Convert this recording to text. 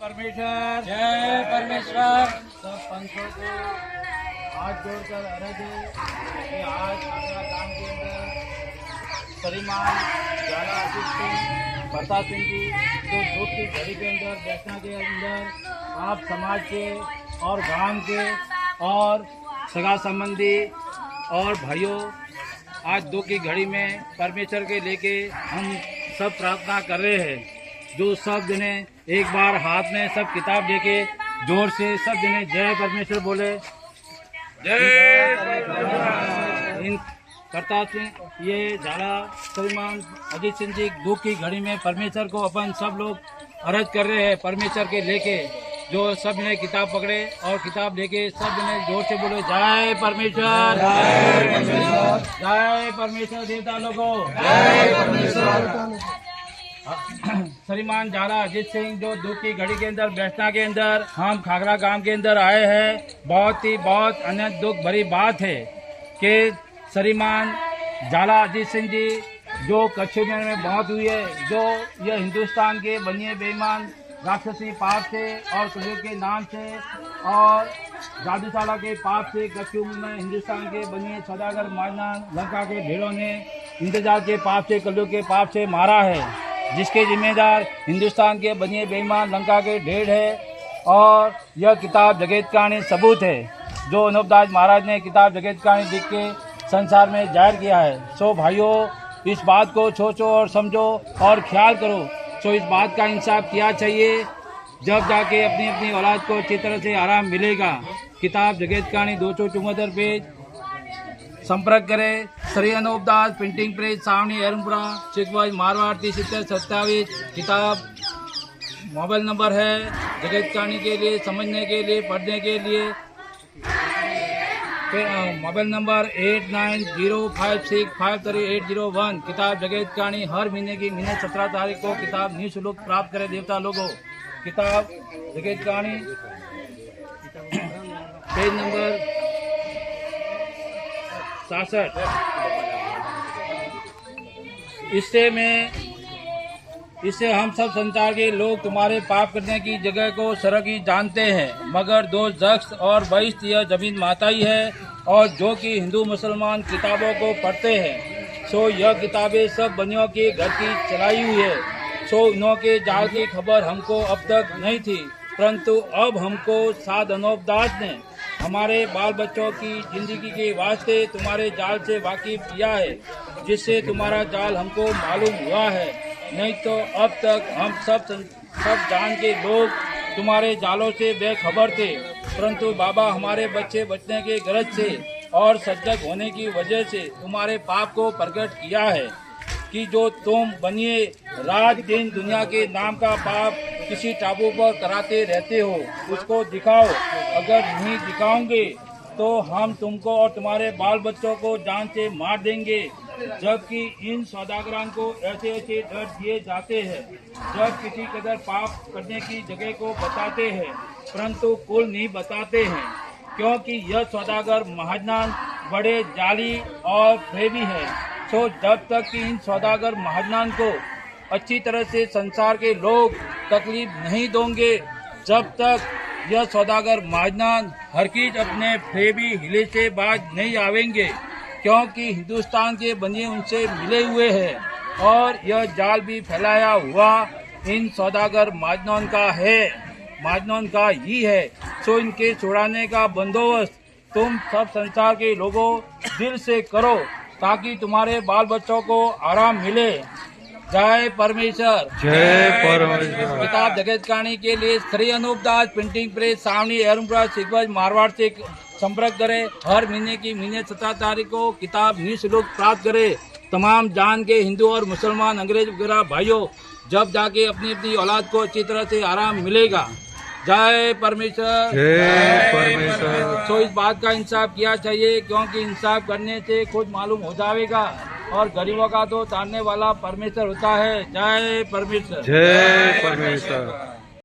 परमेश्वर, जय परमेश्वर। सब पंथों को हाथ जोड़कर अर्ज है कि आज अपना गांव के अंदर श्रीमान ज्वाला अजीत सिंह प्रताप सिंह जी जो दुख की घड़ी के अंदर बैठना के अंदर आप समाज के और गांव के और सगा संबंधी और भाइयों आज दुख की घड़ी में परमेश्वर के लेके हम सब प्रार्थना कर रहे हैं। जो सब जने एक बार हाथ में सब किताब लेके जोर से सब जने जय परमेश्वर बोले। जय इन प्रताप सिंह ये झाला श्रीमान अजीत सिंह जी दुख की घड़ी में परमेश्वर को अपन सब लोग अर्ज कर रहे हैं परमेश्वर के लेके। जो सब ने किताब पकड़े और किताब लेके सब ने जोर से बोले जय परमेश्वर, जय परमेश्वर देवता लोगों, जय परमेश्वर। श्रीमान झाला अजीत सिंह जो दुख की घड़ी के अंदर बैठना के अंदर हम खागरा गांव के अंदर आए हैं। बहुत अनंत दुख भरी बात है कि श्रीमान झाला अजीत सिंह जी जो कश्मीर में मौत हुई है, जो यह हिंदुस्तान के बनिए बेईमान राक्षसी पाप से और कलयुग के नाम से और जादूशाला के पाप से कश्मीर में हिंदुस्तान के बनिए सौदागर मारना लंका के भेड़ों ने इंतजार के पाप से कलयुग के पाप से मारा है, जिसके जिम्मेदार हिंदुस्तान के बनिए बेईमान लंका के ढेर है। और यह किताब जगत कहानी सबूत है जो अनूपदास महाराज ने किताब जगत कहानी लिख के संसार में जाहिर किया है। सो भाइयों इस बात को सोचो और समझो और ख्याल करो। सो इस बात का इंसाफ किया चाहिए, जब जाके अपनी अपनी औलाद को अच्छी तरह से आराम मिलेगा। किताब जगत कहानी 274 पेज। संपर्क करें श्री अनूपदास प्रिंटिंग प्रेस सावनी एरमपुरा शिकवाज मारवाड़ 307027। किताब मोबाइल नंबर है जगत कहानी के लिए समझने के लिए पढ़ने के लिए मोबाइल नंबर 8905653801। किताब जगत कहानी हर महीने की महीने 17 तारीख को किताब निःशुल्क प्राप्त करें देवता लोगों। किताब जगत कहानी पेज नंबर 66। इससे हम सब संसार के लोग तुम्हारे पाप करने की जगह को सरकी जानते हैं, मगर दो जख्स और बहिश्त यह जमीन माता ही है। और जो कि हिंदू मुसलमान किताबों को पढ़ते हैं, सो यह किताबें सब बनियों के घर की चलाई हुई है। सो इन्हों के जाल की खबर हमको अब तक नहीं थी, परंतु अब हमको साध अनूपदास ने हमारे बाल बच्चों की जिंदगी के वास्ते तुम्हारे जाल से वाकिफ किया है, जिससे तुम्हारा जाल हमको मालूम हुआ है। नहीं तो अब तक हम सब जान के लोग तुम्हारे जालों से बेखबर थे, परंतु बाबा हमारे बच्चे बचने के गरज से और सजग होने की वजह से तुम्हारे पाप को प्रकट किया है कि जो तुम बनिए रात दिन दुनिया के नाम का पाप किसी टापू पर कराते रहते हो, उसको दिखाओ। अगर नहीं दिखाओगे तो हम तुमको और तुम्हारे बाल बच्चों को जान से मार देंगे। जबकि इन सौदागरों को ऐसे ऐसे डर दिए जाते हैं जब किसी कदर पाप करने की जगह को बताते हैं, परंतु कुल नहीं बताते हैं, क्योंकि यह सौदागर महाजनान बड़े जाली और प्रेमी है। तो जब तक कि इन सौदागर महाजनान को अच्छी तरह से संसार के लोग तकलीफ नहीं दोगे, जब तक यह सौदागर महाजनान हरगिज अपने फेबी हिले से बाज नहीं आवेंगे, क्योंकि हिंदुस्तान के बनिए उनसे मिले हुए हैं और यह जाल भी फैलाया हुआ इन सौदागर महाजनान का है, महाजनान का ही है। सो इनके छुड़ाने का बंदोबस्त तुम सब संसार के लोगों दिल से करो, ताकि तुम्हारे बाल बच्चों को आराम मिले। जय परमेश्वर, जय परमेश्वर। किताब जगत कहानी के लिए श्री अनूपदास प्रिंटिंग प्रेस सावनी एरमपुरा शिकवाज मारवाड़ से संपर्क करें। हर महीने की महीने 17 तारीख को किताब निःशुल्क प्राप्त करें। तमाम जान के हिंदू और मुसलमान अंग्रेज वगैरह भाइयों, जब जाके अपनी अपनी औलाद को अच्छी तरह से आराम मिलेगा। जय परमेश्वर, जय परमेश्वर। तो इस बात का इंसाफ किया चाहिए, क्योंकि इंसाफ करने से खुद मालूम हो जाएगा और गरीबों का तो तारने वाला परमेश्वर होता है। जय परमेश्वर, जय परमेश्वर।